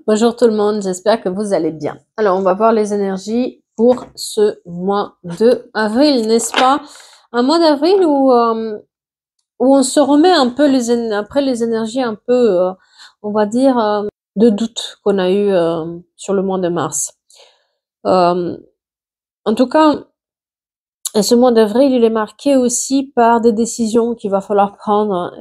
Bonjour tout le monde, j'espère que vous allez bien. Alors, on va voir les énergies pour ce mois de avril, n'est-ce pas? Un mois d'avril où on se remet un peu après les énergies un peu, on va dire, de doute qu'on a eu sur le mois de mars. Euh, En tout cas, ce mois d'avril, il est marqué aussi par des décisions qu'il va falloir prendre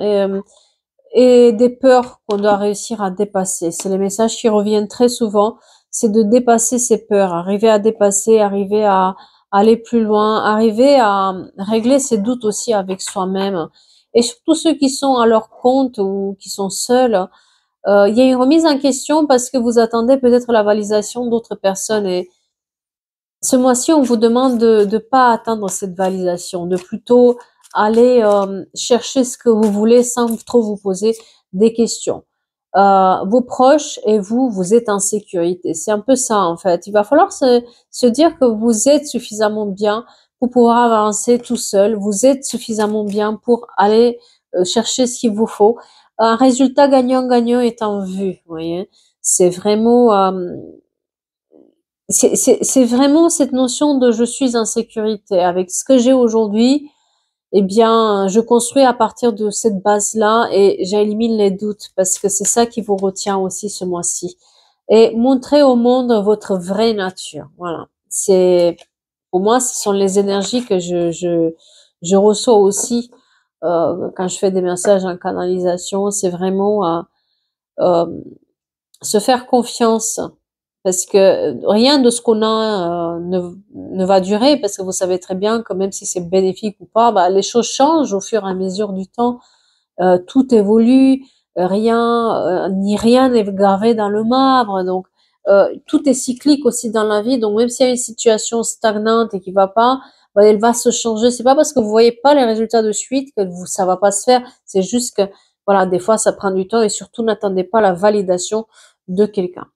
et des peurs qu'on doit réussir à dépasser. C'est les messages qui reviennent très souvent, c'est de dépasser ces peurs, arriver à dépasser, arriver à aller plus loin, arriver à régler ses doutes aussi avec soi-même. Et surtout ceux qui sont à leur compte ou qui sont seuls, il y a une remise en question parce que vous attendez peut-être la validation d'autres personnes. Et ce mois-ci, on vous demande de ne pas atteindre cette validation, de plutôt aller chercher ce que vous voulez sans trop vous poser des questions. Vos proches et vous, vous êtes en sécurité. C'est un peu ça en fait. Il va falloir se dire que vous êtes suffisamment bien pour pouvoir avancer tout seul. Vous êtes suffisamment bien pour aller chercher ce qu'il vous faut. Un résultat gagnant-gagnant est en vue. Vous voyez, c'est vraiment c'est vraiment cette notion de je suis en sécurité. Avec ce que j'ai aujourd'hui, eh bien, je construis à partir de cette base-là et j'élimine les doutes parce que c'est ça qui vous retient aussi ce mois-ci. Et montrer au monde votre vraie nature. Voilà. C'est, pour moi, ce sont les énergies que je reçois aussi quand je fais des messages en canalisation. C'est vraiment euh, se faire confiance parce que rien de ce qu'on a ne va durer parce que vous savez très bien que même si c'est bénéfique ou pas, bah, les choses changent au fur et à mesure du temps. Tout évolue, rien n'est gravé dans le marbre. Donc tout est cyclique aussi dans la vie. Donc même s'il y a une situation stagnante et qui va pas, bah, elle va se changer. C'est pas parce que vous voyez pas les résultats de suite que ça va pas se faire. C'est juste que voilà, des fois ça prend du temps et surtout n'attendez pas la validation de quelqu'un.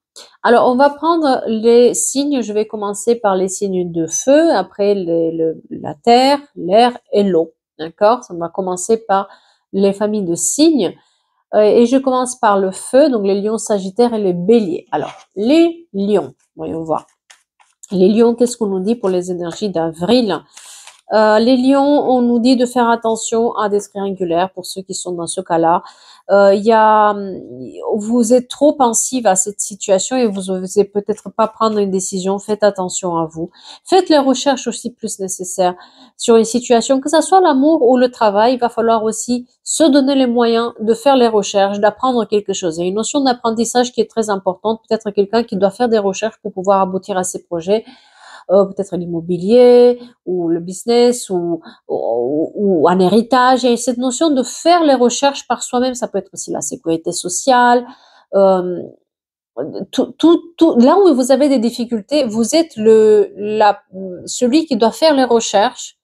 Alors, on va prendre les signes. Je vais commencer par les signes de feu, après la terre, l'air et l'eau. D'accord? On va commencer par les familles de signes. Et je commence par le feu, donc les lions, sagittaires et les béliers. Alors, les lions, voyons voir. Les lions, qu'est-ce qu'on nous dit pour les énergies d'avril? Les lions, on nous dit de faire attention à des triangulaires pour ceux qui sont dans ce cas-là. Vous êtes trop pensive à cette situation et vous n'osez peut-être pas prendre une décision. Faites attention à vous. Faites les recherches aussi plus nécessaires sur une situation, que ce soit l'amour ou le travail. Il va falloir aussi se donner les moyens de faire les recherches, d'apprendre quelque chose. Il y a une notion d'apprentissage qui est très importante. Peut-être quelqu'un qui doit faire des recherches pour pouvoir aboutir à ses projets. Peut-être l'immobilier ou le business ou un héritage. Il y a cette notion de faire les recherches par soi-même. Ça peut être aussi la sécurité sociale. Euh, là où vous avez des difficultés, vous êtes celui qui doit faire les recherches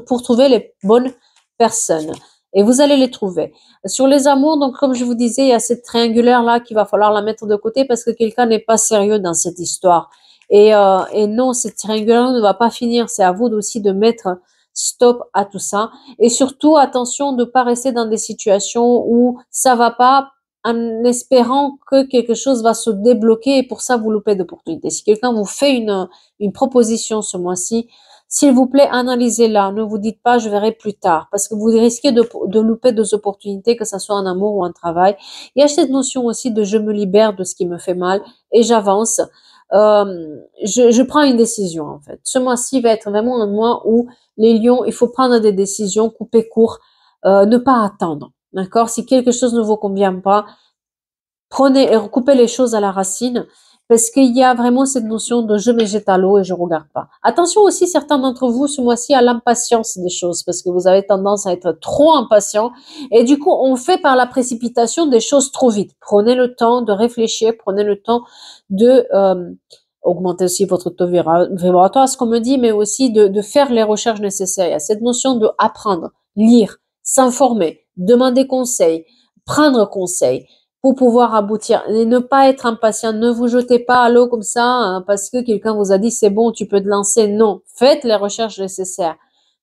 pour trouver les bonnes personnes. Et vous allez les trouver. Sur les amours, donc comme je vous disais, il y a cette triangulaire là qu'il va falloir la mettre de côté parce que quelqu'un n'est pas sérieux dans cette histoire. Et non, cette triangulaire ne va pas finir. C'est à vous aussi de mettre stop à tout ça. Et surtout, attention de ne pas rester dans des situations où ça va pas en espérant que quelque chose va se débloquer et pour ça vous loupez d'opportunités. Si quelqu'un vous fait une proposition ce mois-ci, s'il vous plaît, analysez-la. Ne vous dites pas je verrai plus tard parce que vous risquez de louper des opportunités, que ce soit en amour ou en travail. Il y a cette notion aussi de je me libère de ce qui me fait mal et j'avance. Je prends une décision en fait. Ce mois-ci va être vraiment un mois où les lions, il faut prendre des décisions, couper court, ne pas attendre. D'accord? Si quelque chose ne vous convient pas, prenez et recoupez les choses à la racine parce qu'il y a vraiment cette notion de je me jette à l'eau et je regarde pas. Attention aussi, certains d'entre vous, ce mois-ci, à l'impatience des choses parce que vous avez tendance à être trop impatient et du coup, on fait par la précipitation des choses trop vite. Prenez le temps de réfléchir, prenez le temps de augmenter aussi votre taux vibratoire, ce qu'on me dit, mais aussi de faire les recherches nécessaires. Il y a cette notion de apprendre, lire, s'informer, demander conseil, prendre conseil pour pouvoir aboutir et ne pas être impatient. Ne vous jetez pas à l'eau comme ça hein, parce que quelqu'un vous a dit c'est bon, tu peux te lancer. Non, faites les recherches nécessaires.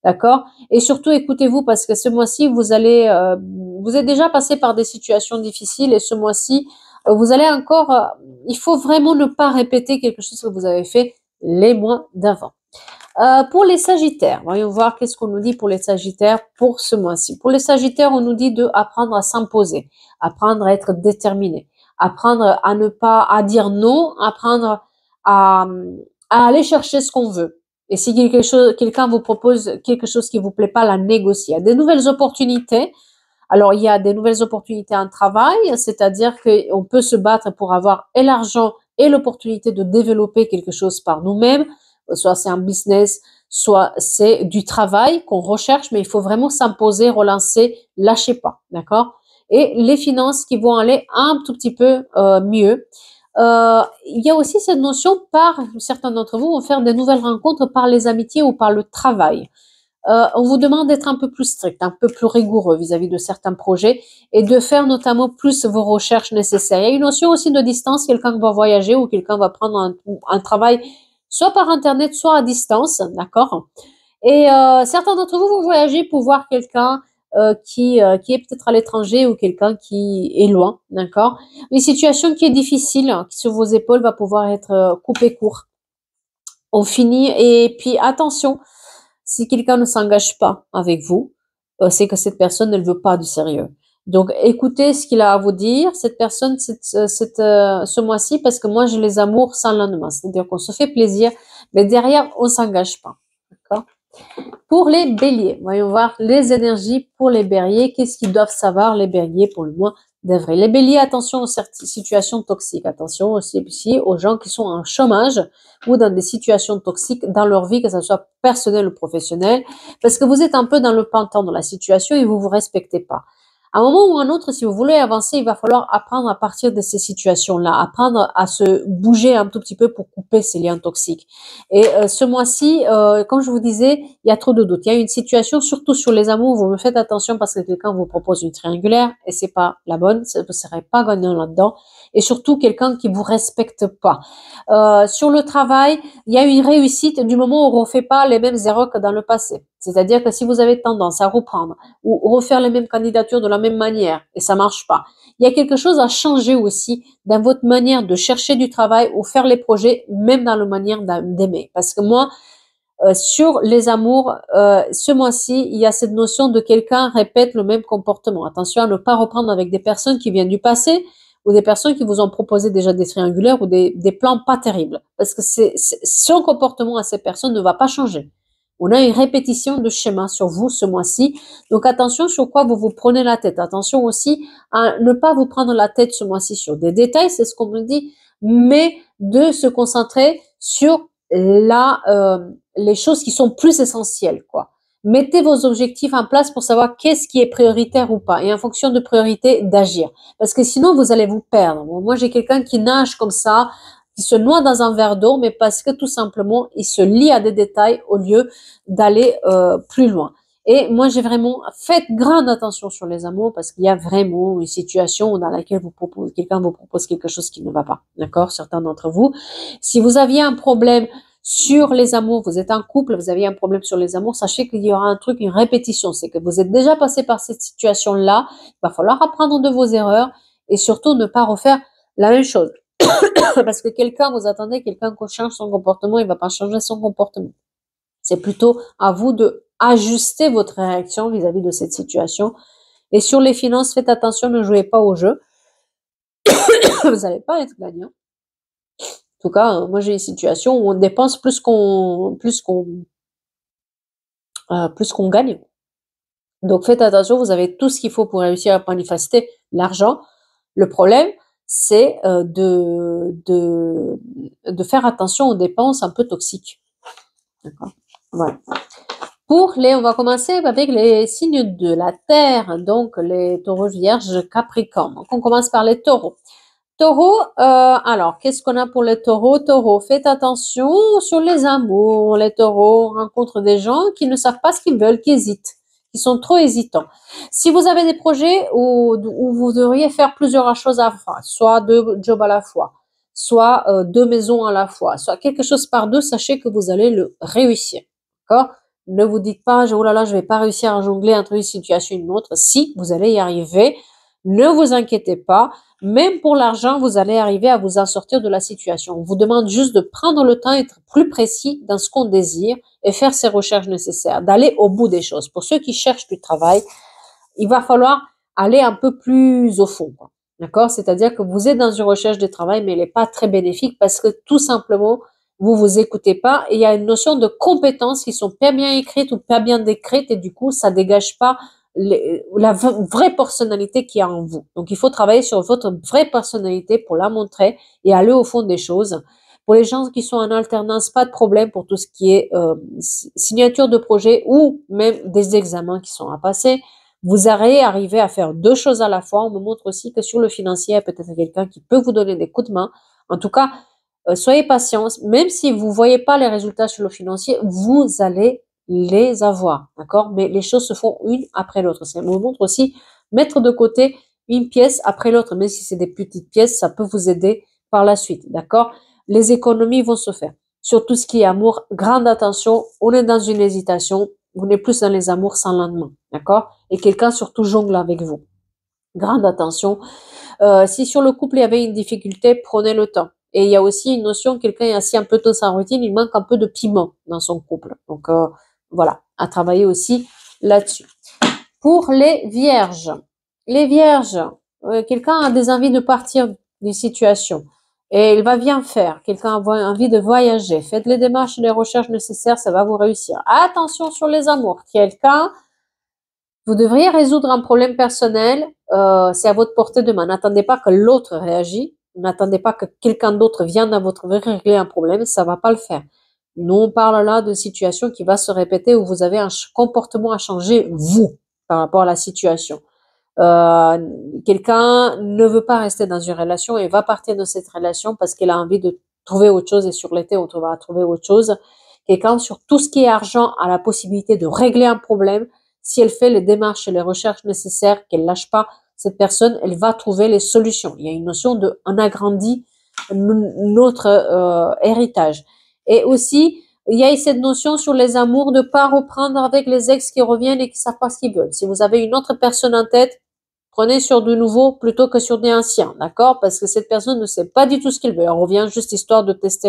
D'accord? Et surtout, écoutez-vous parce que ce mois-ci, vous êtes déjà passé par des situations difficiles et ce mois-ci, vous allez encore, il faut vraiment ne pas répéter quelque chose que vous avez fait les mois d'avant. Pour les Sagittaires, voyons voir qu'est-ce qu'on nous dit pour les Sagittaires pour ce mois-ci. Pour les Sagittaires, on nous dit de apprendre à s'imposer, apprendre à être déterminé, apprendre à ne pas à dire non, apprendre à, à aller chercher ce qu'on veut. Et si quelqu'un vous propose quelque chose qui vous plaît pas, la négocier. Il y a des nouvelles opportunités. Alors, il y a des nouvelles opportunités en travail, c'est-à-dire qu'on peut se battre pour avoir et l'argent et l'opportunité de développer quelque chose par nous-mêmes. Soit c'est un business, soit c'est du travail qu'on recherche, mais il faut vraiment s'imposer, relancer, lâchez pas, d'accord? Et les finances qui vont aller un tout petit peu mieux. Il y a aussi cette notion par, certains d'entre vous vont faire des nouvelles rencontres par les amitiés ou par le travail. On vous demande d'être un peu plus strict, un peu plus rigoureux vis-à-vis de certains projets et de faire notamment plus vos recherches nécessaires. Il y a une notion aussi de distance, quelqu'un va voyager ou quelqu'un va prendre un travail soit par internet, soit à distance, d'accord? Et certains d'entre vous vont voyager pour voir quelqu'un qui est peut-être à l'étranger ou quelqu'un qui est loin, d'accord? Une situation qui est difficile, qui sur vos épaules va pouvoir être coupée court. On finit et puis attention, si quelqu'un ne s'engage pas avec vous, c'est que cette personne ne veut pas du sérieux. Donc, écoutez ce qu'il a à vous dire, cette personne, ce mois-ci, parce que moi, j'ai les amours sans lendemain. C'est-à-dire qu'on se fait plaisir, mais derrière, on s'engage pas. D'accord? Pour les béliers, voyons voir les énergies pour les béliers. Qu'est-ce qu'ils doivent savoir, les béliers, pour le mois d'avril? Les béliers, attention aux situations toxiques. Attention aussi aux gens qui sont en chômage ou dans des situations toxiques dans leur vie, que ce soit personnelle ou professionnelle, parce que vous êtes un peu dans le pantan de la situation et vous vous respectez pas. À un moment ou à un autre, si vous voulez avancer, il va falloir apprendre à partir de ces situations-là, apprendre à se bouger un tout petit peu pour couper ces liens toxiques. Et ce mois-ci, comme je vous disais, il y a trop de doutes. Il y a une situation, surtout sur les amours, vous me faites attention parce que quelqu'un vous propose une triangulaire et c'est pas la bonne, vous ne serez pas gagnant là-dedans. Et surtout quelqu'un qui vous respecte pas. Sur le travail, il y a une réussite du moment où on ne refait pas les mêmes erreurs que dans le passé. C'est-à-dire que si vous avez tendance à reprendre ou refaire les mêmes candidatures de la même manière et ça marche pas, il y a quelque chose à changer aussi dans votre manière de chercher du travail ou faire les projets, même dans la manière d'aimer. Parce que moi, sur les amours, ce mois-ci, il y a cette notion de quelqu'un répète le même comportement. Attention à ne pas reprendre avec des personnes qui viennent du passé ou des personnes qui vous ont proposé déjà des triangulaires ou des plans pas terribles. Parce que son comportement à ces personnes ne va pas changer. On a une répétition de schéma sur vous ce mois-ci. Donc attention sur quoi vous vous prenez la tête. Attention aussi à ne pas vous prendre la tête ce mois-ci sur des détails, c'est ce qu'on me dit, mais de se concentrer sur les choses qui sont plus essentielles, quoi. Mettez vos objectifs en place pour savoir qu'est-ce qui est prioritaire ou pas et en fonction de priorité d'agir. Parce que sinon, vous allez vous perdre. Bon, moi, j'ai quelqu'un qui nage comme ça, qui se noie dans un verre d'eau, mais parce que tout simplement, il se lie à des détails au lieu d'aller plus loin. Et moi, j'ai vraiment fait grande attention sur les amours parce qu'il y a vraiment une situation dans laquelle quelqu'un vous propose quelque chose qui ne va pas. D'accord? Certains d'entre vous. Si vous aviez un problème sur les amours, vous êtes en couple, vous aviez un problème sur les amours, sachez qu'il y aura un truc, une répétition. C'est que vous êtes déjà passé par cette situation-là. Il va falloir apprendre de vos erreurs et surtout ne pas refaire la même chose. Parce que quelqu'un, vous attendez, quelqu'un qui change son comportement, il va pas changer son comportement. C'est plutôt à vous de ajuster votre réaction vis-à-vis de cette situation. Et sur les finances, faites attention, ne jouez pas au jeu. Vous n'allez pas être gagnant. En tout cas, moi j'ai une situation où on dépense plus qu'on gagne. Donc faites attention, vous avez tout ce qu'il faut pour réussir à manifester l'argent. Le problème, c'est de faire attention aux dépenses un peu toxiques. D'accord. Voilà. On va commencer avec les signes de la terre, donc les taureaux, vierges, capricorne. Donc on commence par les taureaux. Taureau, alors, qu'est-ce qu'on a pour les taureaux? Taureau, faites attention sur les amours. Les taureaux rencontrent des gens qui ne savent pas ce qu'ils veulent, qui hésitent, qui sont trop hésitants. Si vous avez des projets où vous devriez faire plusieurs choses à la fois, soit 2 jobs à la fois, soit 2 maisons à la fois, soit quelque chose par deux, sachez que vous allez le réussir. D'accord? Ne vous dites pas, oh là là, je vais pas réussir à jongler entre une situation et une autre. Si, vous allez y arriver. Ne vous inquiétez pas, même pour l'argent, vous allez arriver à vous en sortir de la situation. On vous demande juste de prendre le temps, être plus précis dans ce qu'on désire et faire ces recherches nécessaires, d'aller au bout des choses. Pour ceux qui cherchent du travail, il va falloir aller un peu plus au fond, quoi. D'accord? C'est-à-dire que vous êtes dans une recherche de travail, mais elle n'est pas très bénéfique parce que tout simplement, vous écoutez pas et il y a une notion de compétences qui sont pas bien écrites ou pas bien décrites et du coup, ça dégage pas la vraie personnalité qu'il y a en vous. Donc, il faut travailler sur votre vraie personnalité pour la montrer et aller au fond des choses. Pour les gens qui sont en alternance, pas de problème pour tout ce qui est signature de projet ou même des examens qui sont à passer. Vous allez arriver à faire deux choses à la fois. On me montre aussi que sur le financier, il y a peut-être quelqu'un qui peut vous donner des coups de main. En tout cas, soyez patients. Même si vous ne voyez pas les résultats sur le financier, vous allez les avoir. D'accord? Mais les choses se font une après l'autre. Ça me montre aussi mettre de côté une pièce après l'autre. Même si c'est des petites pièces, ça peut vous aider par la suite. D'accord? Les économies vont se faire. Sur tout ce qui est amour, grande attention. On est dans une hésitation. Vous n'êtes plus dans les amours sans lendemain, d'accord? Et quelqu'un surtout jongle avec vous. Grande attention. Si sur le couple il y avait une difficulté, prenez le temps. Et il y a aussi une notion, quelqu'un est assis un peu dans sa routine, il manque un peu de piment dans son couple. Donc voilà, à travailler aussi là-dessus. Pour les vierges, quelqu'un a des envies de partir d'une situation. Et il va bien faire. Quelqu'un a envie de voyager. Faites les démarches et les recherches nécessaires, ça va vous réussir. Attention sur les amours. Quelqu'un, vous devriez résoudre un problème personnel. C'est à votre portée de main. N'attendez pas que l'autre réagisse. N'attendez pas que quelqu'un d'autre vienne à votre vie régler un problème. Ça va pas le faire. Nous, on parle là de situation qui va se répéter où vous avez un comportement à changer, vous, par rapport à la situation. Quelqu'un ne veut pas rester dans une relation et va partir de cette relation parce qu'il a envie de trouver autre chose et sur l'été on va trouver autre chose. Quelqu'un sur tout ce qui est argent a la possibilité de régler un problème. Si elle fait les démarches et les recherches nécessaires, qu'elle lâche pas cette personne, elle va trouver les solutions. Il y a une notion de on agrandit notre héritage. Et aussi, il y a cette notion sur les amours de pas reprendre avec les ex qui reviennent et qui savent pas ce qu'ils veulent. Si vous avez une autre personne en tête, prenez sur du nouveau plutôt que sur des anciens, d'accord? Parce que cette personne ne sait pas du tout ce qu'il veut. Elle revient juste histoire de tester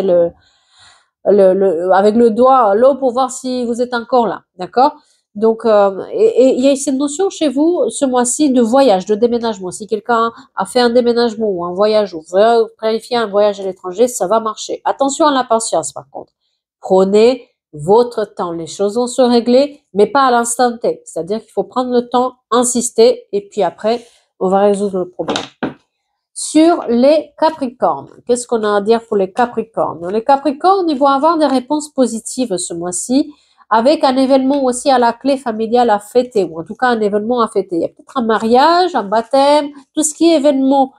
avec le doigt l'eau pour voir si vous êtes encore là, d'accord? Donc, et il y a cette notion chez vous ce mois-ci de voyage, de déménagement. Si quelqu'un a fait un déménagement ou un voyage ou veut planifier un voyage à l'étranger, ça va marcher. Attention à la patience, par contre. Prenez votre temps. Les choses vont se régler, mais pas à l'instant T. C'est-à-dire qu'il faut prendre le temps, insister, et puis après, on va résoudre le problème. Sur les Capricornes, qu'est-ce qu'on a à dire pour les Capricornes? Les Capricornes, ils vont avoir des réponses positives ce mois-ci, avec un événement aussi à la clé familiale à fêter, ou en tout cas un événement à fêter. Il y a peut-être un mariage, un baptême, tout ce qui est événement,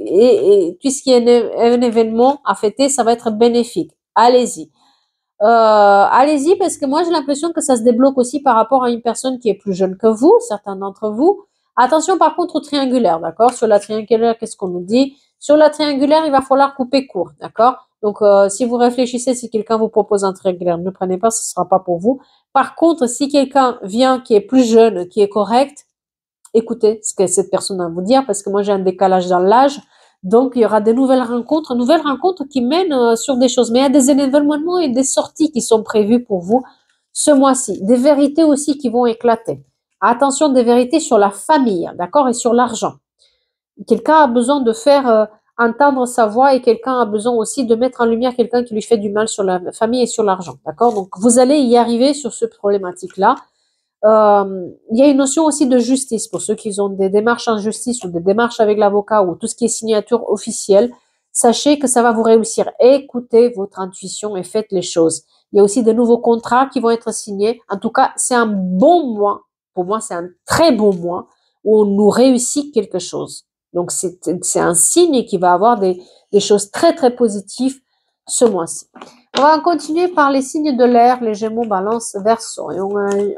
et tout ce qui est un événement à fêter, ça va être bénéfique. Allez-y. Allez-y parce que moi j'ai l'impression que ça se débloque aussi par rapport à une personne qui est plus jeune que vous, certains d'entre vous. Attention par contre au triangulaire, d'accord? Sur la triangulaire, qu'est-ce qu'on nous dit? Sur la triangulaire, il va falloir couper court, d'accord? Donc si vous réfléchissez, si quelqu'un vous propose un triangulaire, ne prenez pas, ce sera pas pour vous. Par contre, si quelqu'un vient qui est plus jeune, qui est correct, écoutez ce que cette personne a à vous dire parce que moi j'ai un décalage dans l'âge. Donc, il y aura des nouvelles rencontres qui mènent sur des choses. Mais il y a des événements et des sorties qui sont prévues pour vous ce mois-ci. Des vérités aussi qui vont éclater. Attention, des vérités sur la famille, d'accord, et sur l'argent. Quelqu'un a besoin de faire entendre sa voix et quelqu'un a besoin aussi de mettre en lumière quelqu'un qui lui fait du mal sur la famille et sur l'argent, d'accord? Donc, vous allez y arriver sur ce problématique-là. Il y a une notion aussi de justice pour ceux qui ont des démarches en justice ou des démarches avec l'avocat ou tout ce qui est signature officielle. Sachez que ça va vous réussir. Écoutez votre intuition et faites les choses. Il y a aussi de nouveaux contrats qui vont être signés. En tout cas, c'est un bon mois. Pour moi, c'est un très bon mois où on nous réussit quelque chose. Donc, c'est un signe qui va avoir des choses très, très positives ce mois-ci. On va continuer par les signes de l'air, les Gémeaux, Balance, Verseau. Et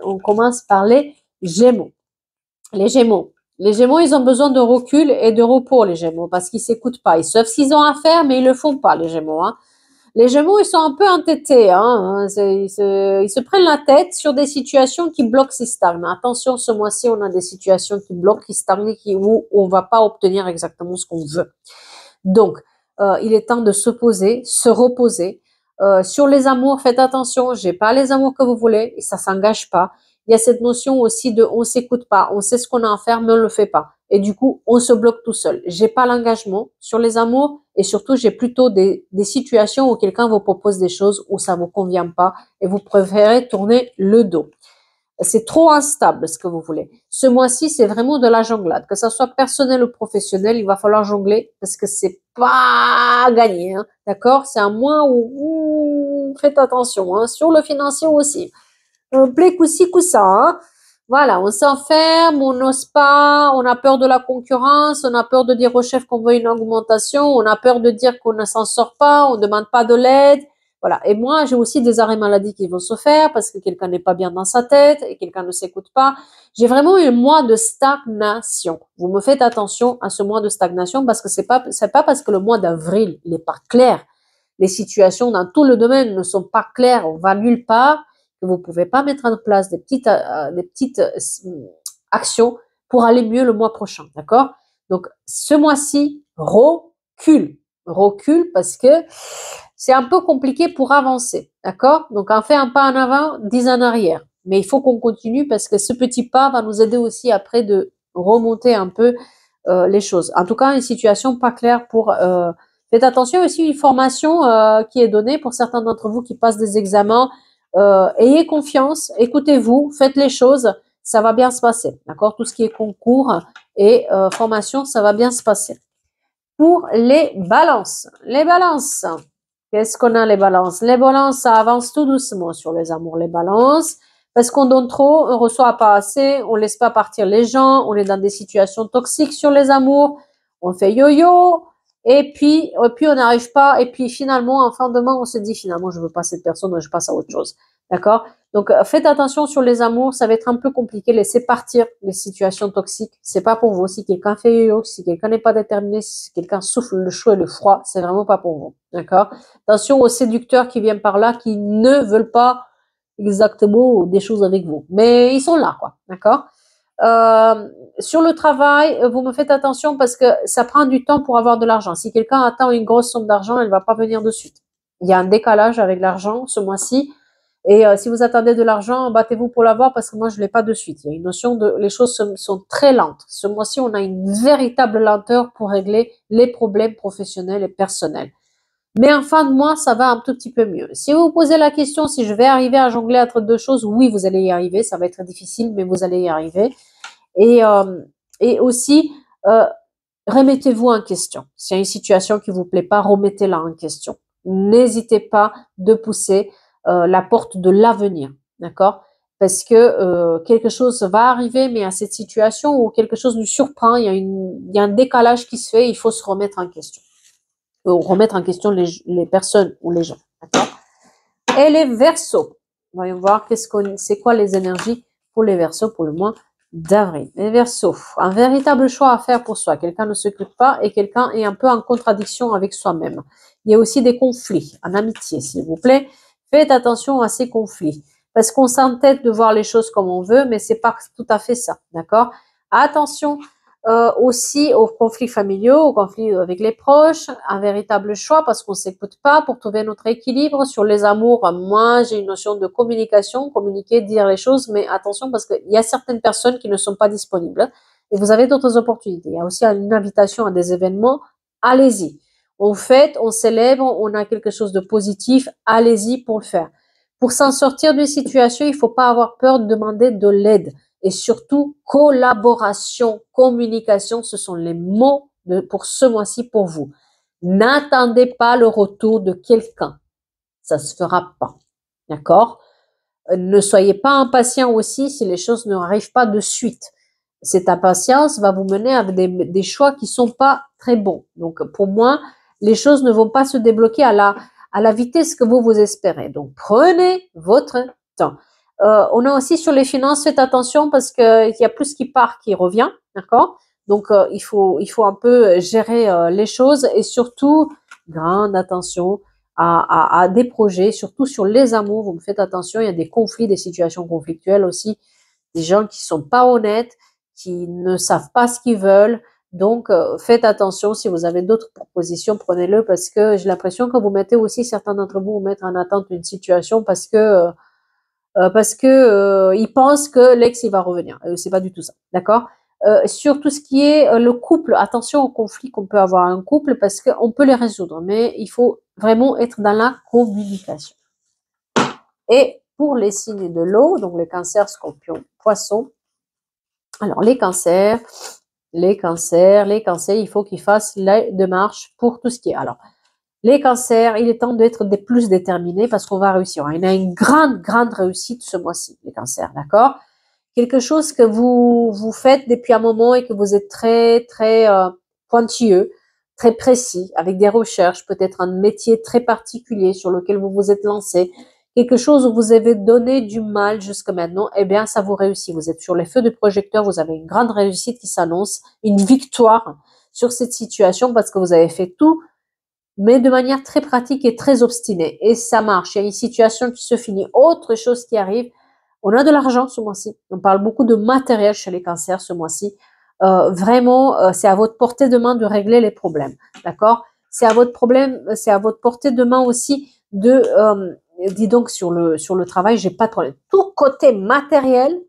on commence par les Gémeaux. Les Gémeaux, ils ont besoin de recul et de repos, les Gémeaux, parce qu'ils s'écoutent pas. Ils savent ce qu'ils ont à faire, mais ils le font pas, les Gémeaux. Hein. Les Gémeaux, ils sont un peu entêtés, hein. Ils se prennent la tête sur des situations qui bloquent, qui stagnent. Attention, ce mois-ci, on a des situations qui bloquent, qui stagnent, où on va pas obtenir exactement ce qu'on veut. Donc, il est temps de se poser, se reposer. Sur les amours, faites attention, j'ai pas les amours que vous voulez, et ça s'engage pas. Il y a cette notion aussi de on s'écoute pas, on sait ce qu'on a à faire, mais on le fait pas. Et du coup, on se bloque tout seul. J'ai pas l'engagement sur les amours, et surtout, j'ai plutôt des situations où quelqu'un vous propose des choses où ça vous convient pas, et vous préférez tourner le dos. C'est trop instable ce que vous voulez. Ce mois-ci, c'est vraiment de la jonglade. Que ça soit personnel ou professionnel, il va falloir jongler parce que c'est pas gagné. Hein. D'accord? C'est un mois où faites attention. Hein. Sur le financier aussi. Play coup-ci, coup-ça. Hein. Voilà, on s'enferme, on n'ose pas, on a peur de la concurrence, on a peur de dire au chef qu'on veut une augmentation, on a peur de dire qu'on ne s'en sort pas, on ne demande pas de l'aide. Voilà. Et moi, j'ai aussi des arrêts maladie qui vont se faire parce que quelqu'un n'est pas bien dans sa tête et quelqu'un ne s'écoute pas. J'ai vraiment un mois de stagnation. Vous me faites attention à ce mois de stagnation parce que c'est pas parce que le mois d'avril, il n'est pas clair. Les situations dans tout le domaine ne sont pas claires. On va nulle part. Que vous pouvez pas mettre en place des petites actions pour aller mieux le mois prochain. D'accord? Donc, ce mois-ci, recule parce que c'est un peu compliqué pour avancer, d'accord? Donc, on fait un pas en avant, 10 en arrière. Mais il faut qu'on continue parce que ce petit pas va nous aider aussi après de remonter un peu les choses. En tout cas, une situation pas claire pour... faites attention aussi, une formation qui est donnée pour certains d'entre vous qui passent des examens. Ayez confiance, écoutez-vous, faites les choses, ça va bien se passer, d'accord? Tout ce qui est concours et formation, ça va bien se passer. Pour les balances, qu'est-ce qu'on a les balances? Les balances, ça avance tout doucement sur les amours, les balances, parce qu'on donne trop, on reçoit pas assez, on laisse pas partir les gens, on est dans des situations toxiques sur les amours, on fait yo-yo, et puis on n'arrive pas, et puis finalement, en fin de mois, on se dit finalement, je veux pas cette personne, je passe à autre chose. D'accord? Donc, faites attention sur les amours, ça va être un peu compliqué, laissez partir les situations toxiques. C'est pas pour vous. Si quelqu'un fait yo-yo, si quelqu'un n'est pas déterminé, si quelqu'un souffle le chaud et le froid, c'est vraiment pas pour vous. D'accord? Attention aux séducteurs qui viennent par là, qui ne veulent pas exactement des choses avec vous. Mais ils sont là, quoi. D'accord? Sur le travail, vous me faites attention parce que ça prend du temps pour avoir de l'argent. Si quelqu'un attend une grosse somme d'argent, elle va pas venir de suite. Il y a un décalage avec l'argent ce mois-ci. Et si vous attendez de l'argent, battez-vous pour l'avoir parce que moi, je l'ai pas de suite. Il y a une notion de... Les choses sont très lentes. Ce mois-ci, on a une véritable lenteur pour régler les problèmes professionnels et personnels. Mais en fin de mois, ça va un tout petit peu mieux. Si vous vous posez la question si je vais arriver à jongler entre deux choses, oui, vous allez y arriver. Ça va être difficile, mais vous allez y arriver. Et aussi, remettez-vous en question. S'il y a une situation qui vous plaît pas, remettez-la en question. N'hésitez pas de pousser la porte de l'avenir, d'accord? Parce que quelque chose va arriver, mais à cette situation où quelque chose nous surprend, il y a un décalage qui se fait, il faut se remettre en question. Remettre en question les personnes ou les gens, d'accord? Et les Verseaux. Voyons voir c'est quoi les énergies pour les Verseaux pour le mois d'avril. Les Verseaux, un véritable choix à faire pour soi. Quelqu'un ne s'occupe pas et quelqu'un est un peu en contradiction avec soi-même. Il y a aussi des conflits en amitié, s'il vous plaît. Faites attention à ces conflits. Parce qu'on s'entête de voir les choses comme on veut, mais c'est pas tout à fait ça, d'accord? Attention aussi aux conflits familiaux, aux conflits avec les proches, un véritable choix parce qu'on s'écoute pas pour trouver notre équilibre. Sur les amours, moi j'ai une notion de communication, communiquer, dire les choses, mais attention parce qu'il y a certaines personnes qui ne sont pas disponibles et vous avez d'autres opportunités. Il y a aussi une invitation à des événements, allez-y. On fête, on célèbre, on a quelque chose de positif, allez-y pour le faire. Pour s'en sortir d'une situation, il faut pas avoir peur de demander de l'aide. Et surtout, collaboration, communication, ce sont les mots pour ce mois-ci pour vous. N'attendez pas le retour de quelqu'un. Ça se fera pas. D'accord? Ne soyez pas impatient aussi si les choses ne arrivent pas de suite. Cette impatience va vous mener à des choix qui sont pas très bons. Donc, pour moi, les choses ne vont pas se débloquer à la vitesse que vous espérez. Donc, prenez votre temps. On a aussi sur les finances, faites attention parce qu'il y a plus qui part qui revient, d'accord? Donc, il faut un peu gérer les choses et surtout, grande attention à des projets, surtout sur les amours. Vous me faites attention, il y a des conflits, des situations conflictuelles aussi, des gens qui sont pas honnêtes, qui ne savent pas ce qu'ils veulent. Donc, faites attention. Si vous avez d'autres propositions, prenez-le parce que j'ai l'impression que vous mettez aussi, certains d'entre vous, vous mettre en attente une situation parce que ils pensent que l'ex il va revenir. C'est pas du tout ça, d'accord? Sur tout ce qui est le couple, attention aux conflits qu'on peut avoir un couple parce qu'on peut les résoudre, mais il faut vraiment être dans la communication. Et pour les signes de l'eau, donc les cancers, scorpions, poissons. Alors les cancers, il faut qu'ils fassent les démarches pour tout ce qui est. Alors les cancers, il est temps d'être plus déterminés parce qu'on va réussir. Il y a une grande réussite ce mois-ci, les cancers, d'accord? Quelque chose que vous faites depuis un moment et que vous êtes très pointilleux, très précis, avec des recherches, peut-être un métier très particulier sur lequel vous vous êtes lancé, quelque chose où vous avez donné du mal jusqu'à maintenant, eh bien ça vous réussit. Vous êtes sur les feux de projecteur, vous avez une grande réussite qui s'annonce, une victoire sur cette situation parce que vous avez fait tout, mais de manière très pratique et très obstinée. Et ça marche. Il y a une situation qui se finit, autre chose qui arrive. On a de l'argent ce mois-ci. On parle beaucoup de matériel chez les cancers ce mois-ci. Vraiment, c'est à votre portée de main de régler les problèmes. D'accord? C'est à votre portée de main aussi de, dis donc sur le travail, j'ai pas de problème. Tout côté matériel,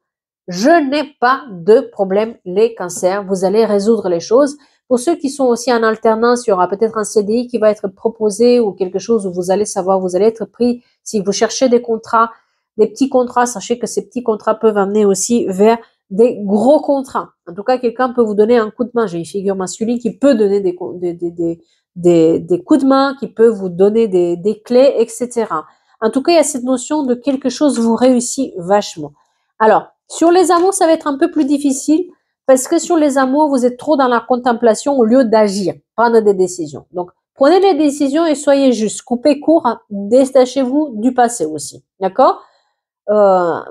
je n'ai pas de problème. Les cancers, vous allez résoudre les choses. Pour ceux qui sont aussi en alternance, il y aura peut-être un CDI qui va être proposé ou quelque chose où vous allez savoir, vous allez être pris. Si vous cherchez des contrats, des petits contrats, sachez que ces petits contrats peuvent amener aussi vers des gros contrats. En tout cas, quelqu'un peut vous donner un coup de main. J'ai une figure masculine qui peut donner des coups de main, qui peut vous donner des clés, etc. En tout cas, il y a cette notion de quelque chose vous réussit vachement. Alors, sur les amours, ça va être un peu plus difficile parce que sur les amours, vous êtes trop dans la contemplation au lieu d'agir, prendre des décisions. Donc, prenez des décisions et soyez juste. Coupez court, hein, détachez-vous du passé aussi. D'accord?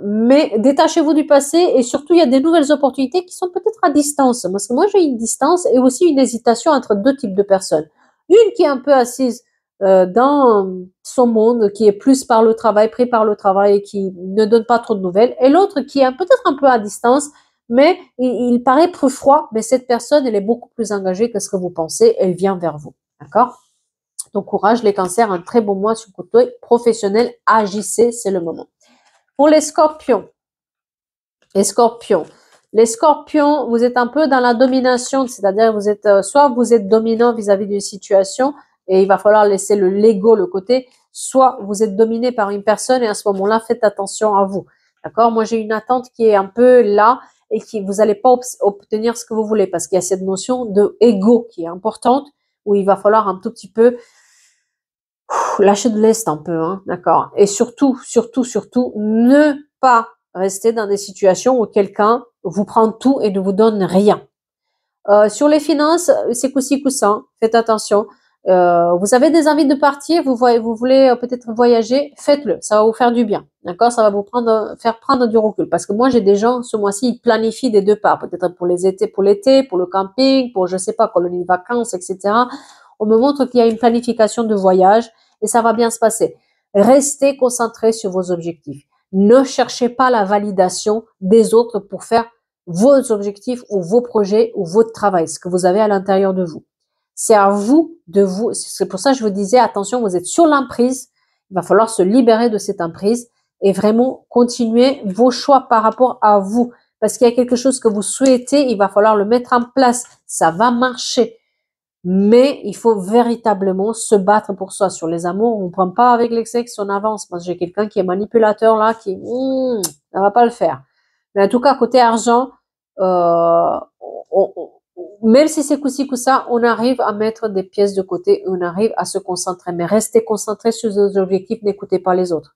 Mais détachez-vous du passé et surtout, il y a des nouvelles opportunités qui sont peut-être à distance. Parce que moi, j'ai une distance et aussi une hésitation entre deux types de personnes. Une qui est un peu assise dans son monde, qui est plus par le travail, pris par le travail et qui ne donne pas trop de nouvelles. Et l'autre qui est peut-être un peu à distance, mais il paraît plus froid. Mais cette personne, elle est beaucoup plus engagée que ce que vous pensez. Elle vient vers vous. D'accord? Donc, courage, les cancers, un très bon mois sur le côté professionnel. Agissez, c'est le moment. Pour les scorpions, les scorpions, vous êtes un peu dans la domination, c'est-à-dire vous êtes soit vous êtes dominant vis-à-vis d'une situation et il va falloir laisser l'ego le côté, soit vous êtes dominé par une personne et à ce moment-là, faites attention à vous. D'accord? Moi, j'ai une attente qui est un peu là et qui vous n'allez pas obtenir ce que vous voulez parce qu'il y a cette notion de ego qui est importante où il va falloir un tout petit peu lâcher de l'est un peu, hein, d'accord. Et surtout, ne pas rester dans des situations où quelqu'un vous prend tout et ne vous donne rien. Sur les finances, c'est coup-ci, coup-ça, faites attention. Vous avez des envies de partir, vous voulez peut-être voyager, faites-le, ça va vous faire du bien, d'accord. Ça va vous faire prendre du recul. Parce que moi, j'ai des gens, ce mois-ci, ils planifient des deux parts, peut-être pour l'été, pour le camping, pour je sais pas, colonie de vacances, etc. On me montre qu'il y a une planification de voyage et ça va bien se passer. Restez concentrés sur vos objectifs. Ne cherchez pas la validation des autres pour faire vos objectifs ou vos projets ou votre travail, ce que vous avez à l'intérieur de vous. C'est à vous c'est pour ça que je vous disais, attention, vous êtes sur l'emprise, il va falloir se libérer de cette emprise et vraiment continuer vos choix par rapport à vous. Parce qu'il y a quelque chose que vous souhaitez, il va falloir le mettre en place. Ça va marcher. Mais il faut véritablement se battre pour soi. Sur les amours, on ne prend pas avec les sexes, on avance. Moi, j'ai quelqu'un qui est manipulateur là, ça va pas le faire. Mais en tout cas, côté argent, même si c'est coup-ci, coup-ça, on arrive à mettre des pièces de côté, on arrive à se concentrer. Mais restez concentrés sur vos objectifs, n'écoutez pas les autres.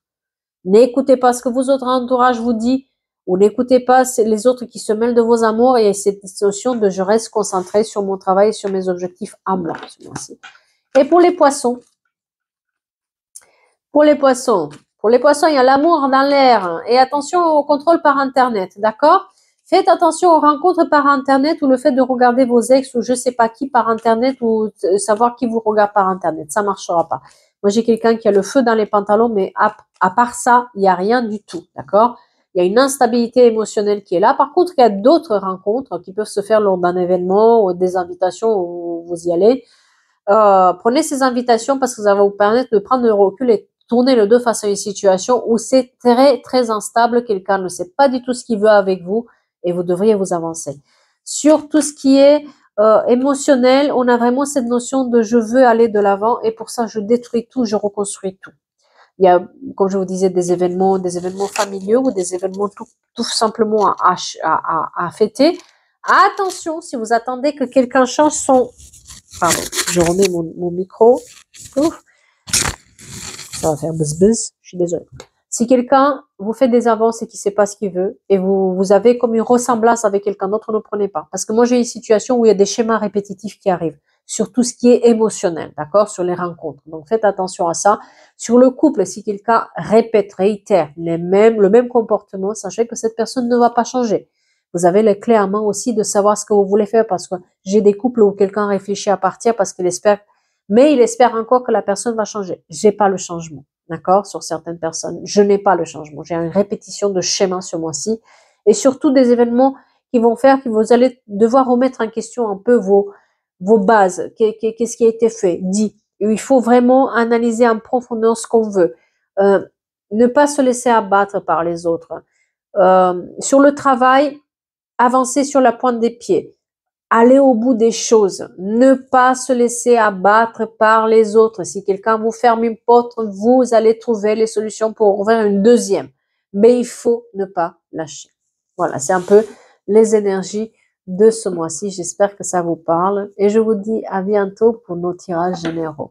N'écoutez pas ce que votre entourage vous dit, ou n'écoutez pas les autres qui se mêlent de vos amours et cette notion de je reste concentré sur mon travail et sur mes objectifs en blanc. Et pour les poissons, il y a l'amour dans l'air et attention au contrôle par Internet, d'accord? Faites attention aux rencontres par Internet ou le fait de regarder vos ex ou je sais pas qui par Internet ou savoir qui vous regarde par Internet. Ça marchera pas. Moi, j'ai quelqu'un qui a le feu dans les pantalons, mais à part ça, il n'y a rien du tout, d'accord? Il y a une instabilité émotionnelle qui est là. Par contre, il y a d'autres rencontres qui peuvent se faire lors d'un événement ou des invitations où vous y allez. Prenez ces invitations parce que ça va vous permettre de prendre le recul et tourner le dos face à une situation où c'est très, très instable. Quelqu'un ne sait pas du tout ce qu'il veut avec vous et vous devriez vous avancer. Sur tout ce qui est émotionnel, on a vraiment cette notion de je veux aller de l'avant et pour ça, je détruis tout, je reconstruis tout. Il y a, comme je vous disais, des événements familiaux ou des événements tout simplement à fêter. Attention, si vous attendez que quelqu'un change son... Pardon, je remets mon micro. Ouf, ça va faire buzz. Je suis désolée. Si quelqu'un vous fait des avances et qui ne sait pas ce qu'il veut, et vous avez comme une ressemblance avec quelqu'un d'autre, ne prenez pas. Parce que moi, j'ai une situation où il y a des schémas répétitifs qui arrivent sur tout ce qui est émotionnel, d'accord, sur les rencontres. Donc, faites attention à ça. Sur le couple, si quelqu'un répète, réitère le même comportement, sachez que cette personne ne va pas changer. Vous avez les clés à main aussi de savoir ce que vous voulez faire parce que j'ai des couples où quelqu'un réfléchit à partir parce qu'il espère, mais il espère encore que la personne va changer. J'ai pas le changement. D'accord? Sur certaines personnes. Je n'ai pas le changement. J'ai une répétition de schémas ce mois-ci. Et surtout des événements qui vont faire que vous allez devoir remettre en question un peu vos bases. Qu'est-ce qui a été fait, dit. Et il faut vraiment analyser en profondeur ce qu'on veut. Ne pas se laisser abattre par les autres. Sur le travail, avancer sur la pointe des pieds. Aller au bout des choses, ne pas se laisser abattre par les autres. Si quelqu'un vous ferme une porte, vous allez trouver les solutions pour ouvrir une deuxième. Mais il faut ne pas lâcher. Voilà, c'est un peu les énergies de ce mois-ci. J'espère que ça vous parle et je vous dis à bientôt pour nos tirages généraux.